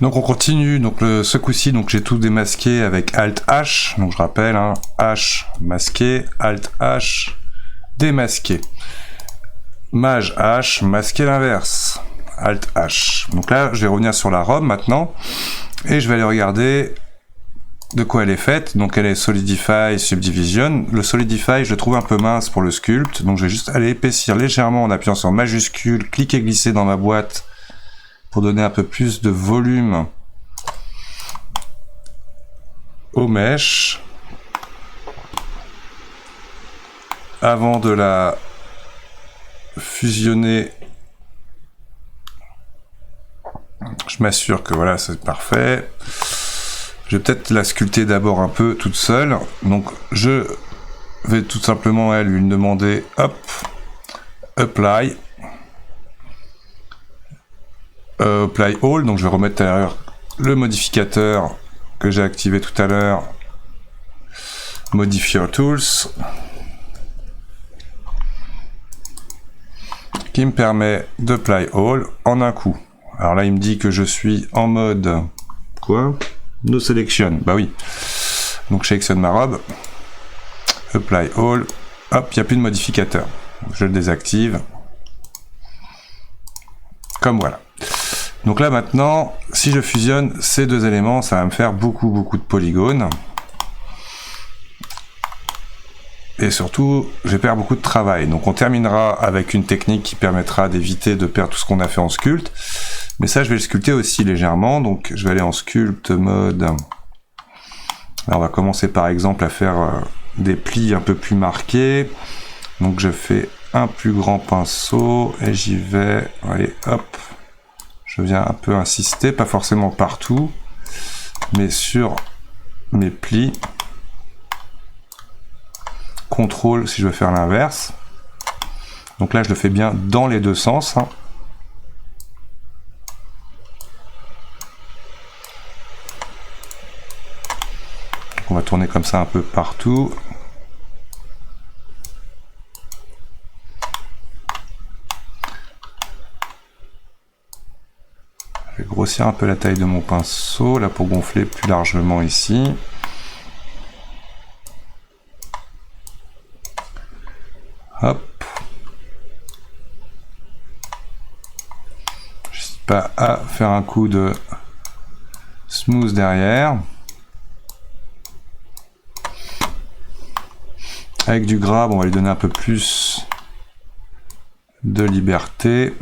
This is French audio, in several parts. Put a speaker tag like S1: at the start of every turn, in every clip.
S1: Donc on continue, donc ce coup-ci, donc j'ai tout démasqué avec Alt H, donc je rappelle, hein, H masqué, Alt H démasqué. Maj H, masqué l'inverse, Alt H. Donc là, je vais revenir sur la robe maintenant, et je vais aller regarder de quoi elle est faite. Donc elle est Solidify, Subdivision. Le Solidify, je le trouve un peu mince pour le sculpte, donc je vais juste aller épaissir légèrement en appuyant sur majuscule, cliquer, glisser dans ma boîte, pour donner un peu plus de volume aux mèches avant de la fusionner. Je m'assure que voilà, c'est parfait. Je vais peut-être la sculpter d'abord un peu toute seule, donc je vais tout simplement lui demander hop, apply apply all, donc je vais remettre à l'heure le modificateur que j'ai activé tout à l'heure, Modifier Tools, qui me permet d'apply all en un coup. Alors là il me dit que je suis en mode quoi, no selection, bah oui, donc je sélectionne ma robe, apply all, hop, il n'y a plus de modificateur, je le désactive, comme voilà. Donc là maintenant, si je fusionne ces deux éléments, ça va me faire beaucoup de polygones. Et surtout, je vais perdre beaucoup de travail. Donc on terminera avec une technique qui permettra d'éviter de perdre tout ce qu'on a fait en sculpte. Mais ça, je vais le sculpter aussi légèrement. Donc je vais aller en sculpt mode. Alors, on va commencer par exemple à faire des plis un peu plus marqués. Donc je fais un plus grand pinceau et j'y vais. Allez, hop. Je viens un peu insister, pas forcément partout, mais sur mes plis. Contrôle si je veux faire l'inverse. Donc là, je le fais bien dans les deux sens. Hein. On va tourner comme ça un peu partout. Je vais grossir un peu la taille de mon pinceau, là pour gonfler plus largement ici. Hop. J'hésite pas à faire un coup de smooth derrière. Avec du gras, on va lui donner un peu plus de liberté.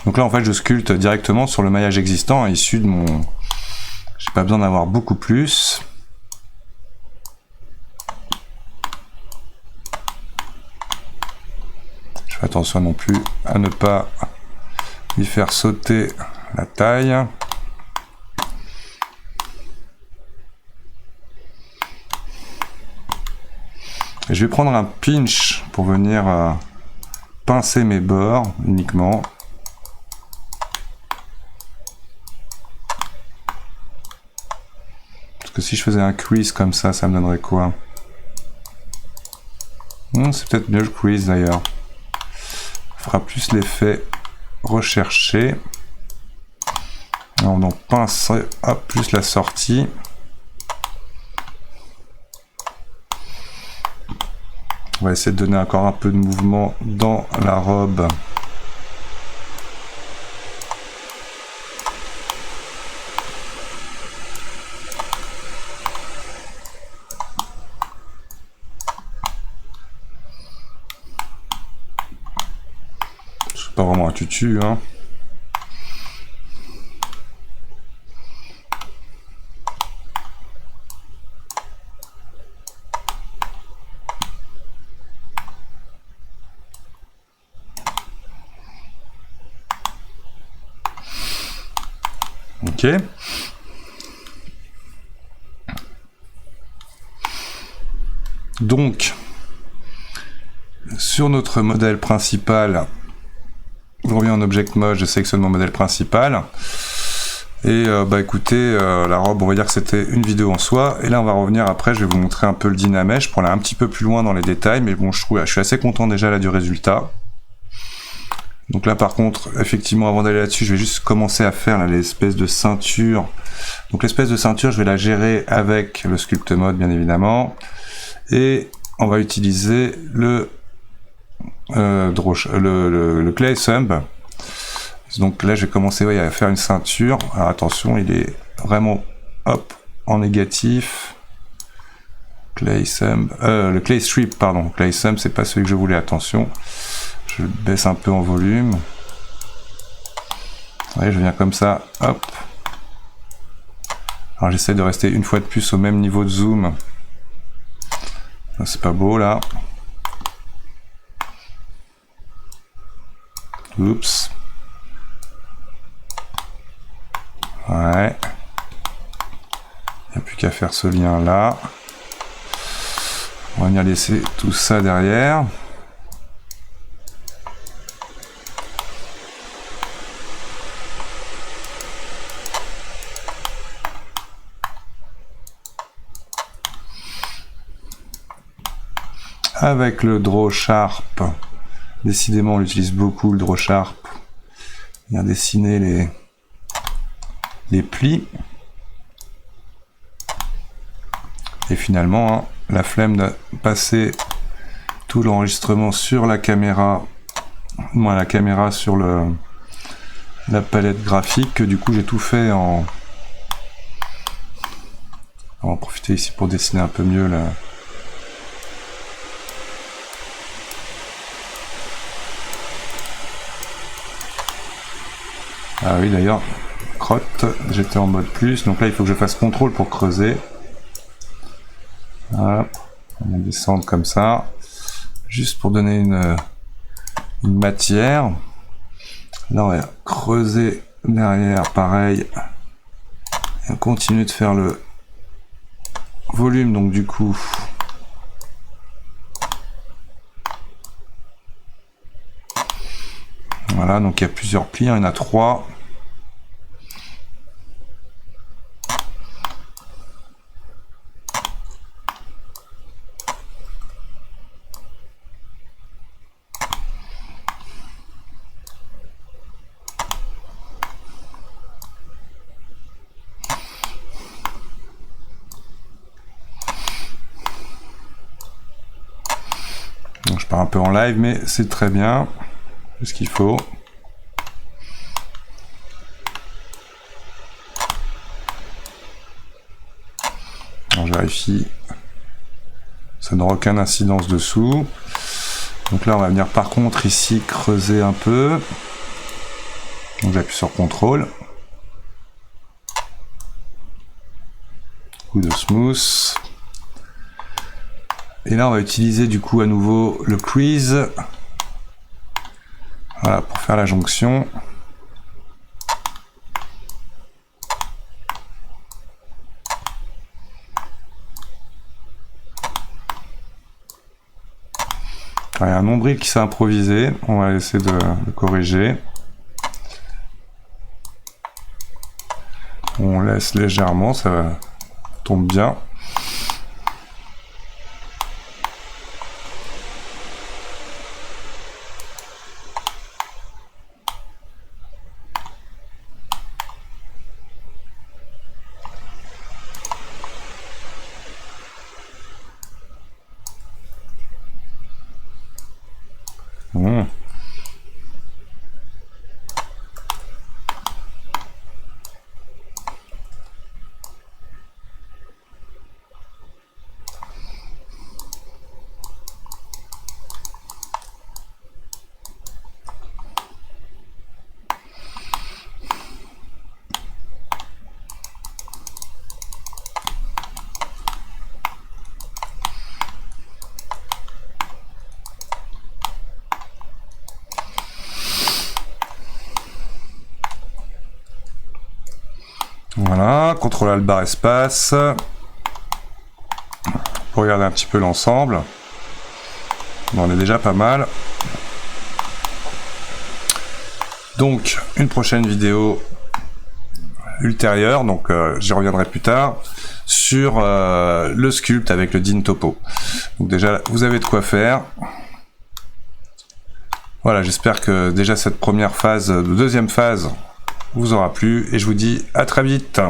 S1: Donc là en fait je sculpte directement sur le maillage existant issu de mon... J'ai pas besoin d'avoir beaucoup plus. Je fais attention non plus à ne pas lui faire sauter la taille. Et je vais prendre un pinch pour venir pincer mes bords uniquement. Si je faisais un crease comme ça me donnerait quoi? C'est peut-être mieux le crease d'ailleurs. Ça fera plus l'effet recherché. On pince plus la sortie. On va essayer de donner encore un peu de mouvement dans la robe. Pas vraiment un tutu, hein. Ok. Donc, sur notre modèle principal, je reviens en Object Mode, je sélectionne mon modèle principal. Et bah écoutez, la robe, on va dire que c'était une vidéo en soi. Et là, on va revenir après, je vais vous montrer un peu le Dynamesh pour aller un petit peu plus loin dans les détails. Mais bon, je suis assez content déjà là du résultat. Donc là, par contre, effectivement, avant d'aller là-dessus, je vais juste commencer à faire l'espèce de ceinture. Donc l'espèce de ceinture, je vais la gérer avec le Sculpt Mode, bien évidemment. Et on va utiliser le Clay Thumb. Donc là, je vais commencer à faire une ceinture. Alors attention, il est vraiment en négatif. Clay Thumb, le Clay Strip, pardon. Clay Thumb, c'est pas celui que je voulais. Attention, je baisse un peu en volume. Ouais, je viens comme ça, hop. Alors j'essaie de rester une fois de plus au même niveau de zoom. C'est pas beau là. Oups. Ouais. Il n'y a plus qu'à faire ce lien là. On va venir laisser tout ça derrière. Avec le Draw Sharp, décidément on utilise beaucoup le Draw Sharp. Bien dessiner les plis. Et finalement, hein, la flemme de passer tout l'enregistrement sur la caméra, moins la caméra sur la palette graphique, que du coup j'ai tout fait en... On va en profiter ici pour dessiner un peu mieux la... Ah oui, d'ailleurs, crotte, j'étais en mode plus, donc là il faut que je fasse contrôle pour creuser. Voilà, on va descendre comme ça, juste pour donner une matière. Là on va creuser derrière, pareil, et on continue de faire le volume, donc du coup... Voilà, donc il y a plusieurs plis, hein, il y en a 3. Donc je pars un peu en live, mais c'est très bien, c'est ce qu'il faut. Je vérifie, ça n'aura aucune incidence dessous. Donc là on va venir par contre ici creuser un peu. Donc j'appuie sur CTRL. Coup de smooth. Et là on va utiliser du coup à nouveau le crease. Voilà, pour faire la jonction. Il y a un nombril qui s'est improvisé, on va essayer de le corriger. On laisse légèrement, ça tombe bien. Voilà, CTRL Alt barre espace. Pour regarder un petit peu l'ensemble. Bon, on est déjà pas mal. Donc, une prochaine vidéo, ultérieure, donc j'y reviendrai plus tard, sur le sculpt avec le DIN topo. Donc déjà, vous avez de quoi faire. Voilà, j'espère que déjà cette première phase, deuxième phase, vous aura plu, et je vous dis à très vite.